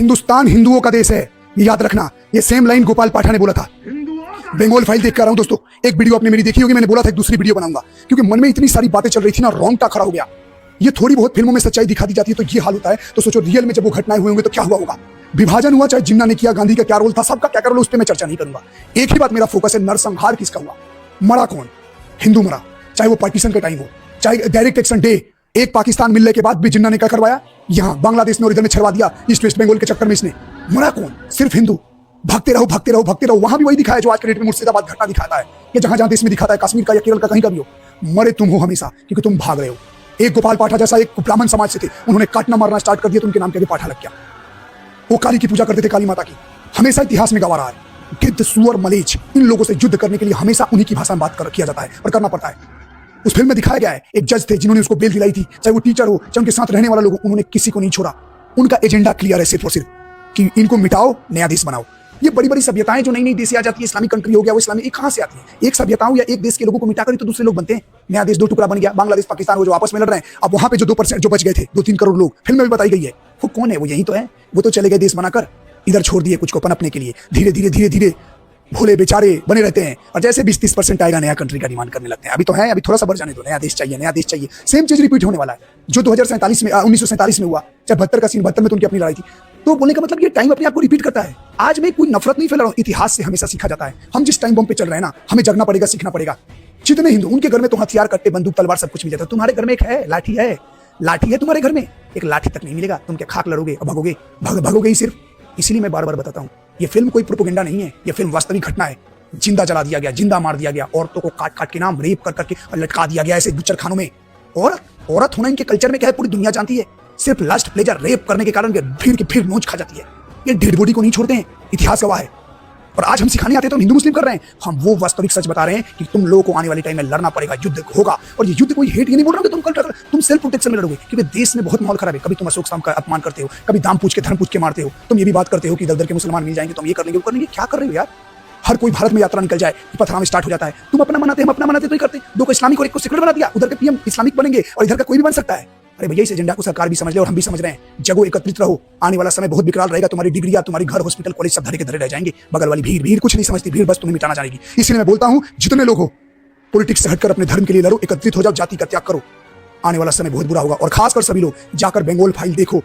हिंदुस्तान हिंदुओं का देश है, ये याद रखना। ये सेम लाइन गोपाल पाठा ने बोला था। बंगाल फाइल देख कर रहा हूं दोस्तों, एक वीडियो आपने मेरी देखी होगी, मैंने बोला था एक दूसरी वीडियो बनाऊंगा, क्योंकि मन में इतनी सारी बातें चल रही थी ना, रोंगटा खड़ा हो गया। ये थोड़ी बहुत फिल्मों में सच्चाई दिखा दी जाती है तो ये हाल होता है, तो सोचो रियल में जब वो घटनाएं हुए होंगे तो क्या हुआ होगा। विभाजन हुआ, चाहे जिन्ना ने किया, गांधी का क्या रोल था, सबका क्या रोल, उस पर मैं चर्चा नहीं करूंगा। एक ही बात मेरा फोकस है, नरसंहार किसका हुआ, मरा कौन, हिंदू मरा। चाहे वो पार्टीशन का टाइम हो, चाहे डायरेक्ट एक्शन डे, एक पाकिस्तान मिलने के बाद भी जिन्ना ने क्या करवाया, यहाँ बांग्लादेश में और इधर में छड़वा दिया, ईस्ट वेस्ट बंगाल के चक्कर में। इसने मरा कौन, सिर्फ हिंदू। भागते रहो भागते रहो भागते रहो। वहां भी वही दिखाया जो आज के डेट में मुर्शिदाबाद घटना दिखाता है, कि जहां जहां देश में दिखाता है, कश्मीर का या केरल का, कहीं का भी हो, मरे तुम हो हमेशा, क्योंकि तुम भाग रहे हो। एक गोपाल पाठा जैसा एक ब्राह्मण समाज से थे, उन्होंने काटना मारना स्टार्ट कर दिया तो उनके नाम के आगे पाठा लग गया। वो काली की पूजा करते थे, काली माता की, हमेशा इतिहास में गवा रहा है। गिद्ध, सुअर, मलेच, इन लोगों से युद्ध करने के लिए हमेशा उन्हीं की भाषा में बात किया जाता है और करना पड़ता है। उस फिल्म में दिखाया गया है, एक जज थे जिन्होंने उसको बेल दिलाई थी, चाहे वो टीचर हो, चाहे उनके साथ रहने वाला लोग, उन्होंने किसी को नहीं छोड़ा। उनका एजेंडा क्लियर है, सिर्फ और सिर्फ कि इनको मिटाओ, नया देश बनाओ। ये बड़ी बड़ी सभ्यताएं जो नई नई देश आ जाती है, इस्लामिक कंट्री हो गया, वो इस्लामिक, ये कहां से आती है? एक सभ्यताओं या एक देश के लोगों को मिटाकर ही तो दूसरे लोग बनते हैं। नया देश दो टुकड़ा बन गया, बांग्लादेश पाकिस्तान वो जो आपस में लड़ रहे हैं। अब वहां पे जो 2% जो बच गए थे, 2-3 करोड़ लोग, फिल्म में भी बताई गई है, वो कौन है? वो यही तो है। वो तो चले गए देश बनाकर, इधर छोड़ दिए कुछ को पनपने के लिए। धीरे धीरे धीरे धीरे भोले बेचारे बने रहते हैं, और जैसे 20-30% आएगा नया कंट्री का डिमांड करने लगते हैं। अभी तो है, अभी थोड़ा सा बढ़ जाने दो, नया देश चाहिए, नया देश चाहिए। सेम चीज रिपीट होने वाला है जो 2047 में 1947 में हुआ, चाहे 72 का सीन, 72 में तो उनकी अपनी लड़ाई थी। तो बोलने का मतलब ये टाइम अपने आप को रिपीट करता है। आज मैं कोई नफरत नहीं फैला रहा हूं, इतिहास से हमेशा सीखा जाता है। हम जिस टाइम बम पे चल रहे हैं ना, हमें जगना पड़ेगा, सीखना पड़ेगा। जितने हिंदू, उनके घर में तो हथियार, कट्टे, बंदूक, तलवार सब कुछ मिल जाता है। तुम्हारे घर में एक है, लाठी है, लाठी है तुम्हारे घर में, एक लाठी तक नहीं मिलेगा। तुम क्या खाक लड़ोगे और भगोगे? भगोगे ही सिर्फ। इसीलिए मैं बार बार बताता हूँ, ये फिल्म कोई प्रोपेगेंडा नहीं है, ये फिल्म वास्तविक घटना है। जिंदा जला दिया गया, जिंदा मार दिया गया, औरतों को काट काट के नाम रेप कर करके लटका दिया गया ऐसे बुच्चर खानों में। औरत होना इनके कल्चर में क्या है, पूरी दुनिया जानती है। सिर्फ लस्ट, प्लेजर, रेप करने के कारण भीड़ की भीड़ नोच खा जाती है। ये डेड बॉडी को नहीं छोड़ते हैं, इतिहास गवाह है। और आज हम सिखाने आते हैं तो हिंदू मुस्लिम कर रहे हैं। हम वो वास्तविक सच बता रहे हैं कि तुम लोगों को आने वाले टाइम में लड़ना पड़ेगा, युद्ध होगा। और ये युद्ध कोई हेट ये नहीं बोल रहा कि तुम सेल्फ प्रोटेक्शन में लड़ोगे, क्योंकि देश में बहुत माहौल खराब है। कभी तुम अशोक का अपमान करते हो, कभी दाम पूछ के, धर्म पूछ के मारते हो। तुम ये भी बात करते हो कि दर के मुसलमान मिल जाएंगे, तुम ये कर लेंगे, वो कर लेंगे। क्या कर रहे हो यार? हर कोई भारत में यात्रा निकल जाए, पथराम स्टार्ट हो जाता है। तुम अपना मनाते, हम अपना मनाते तो ही करते। दो को इस्लामिक और एक को सेक्युलर बना दिया, उधर के पीएम इस्लामिक बनेंगे और इधर का कोई भी बन सकता है। अरे भैया, इस एजेंडा को सरकार भी समझ ले और हम भी समझ रहे हैं। जगो, एकत्रित रहो, आने वाला समय बहुत विकराल रहेगा। तुम्हारी डिग्रियां, तुम्हारी घर, हॉस्पिटल, कॉलेज सब धरे के धरे रह जाएंगे। बगल वाली भीड़ कुछ नहीं समझती, भीड़ बस तुम्हें मिटाना चाहेगी। इसलिए मैं बोलता हूं, जितने लोग हो, पॉलिटिक्स से हटकर अपने धर्म के लिए लड़ो, एकत्रित हो जाओ, जाति का त्याग करो। आने वाला समय बहुत बुरा होगा। और खासकर सभी लोग जाकर बंगाल फाइल देखो।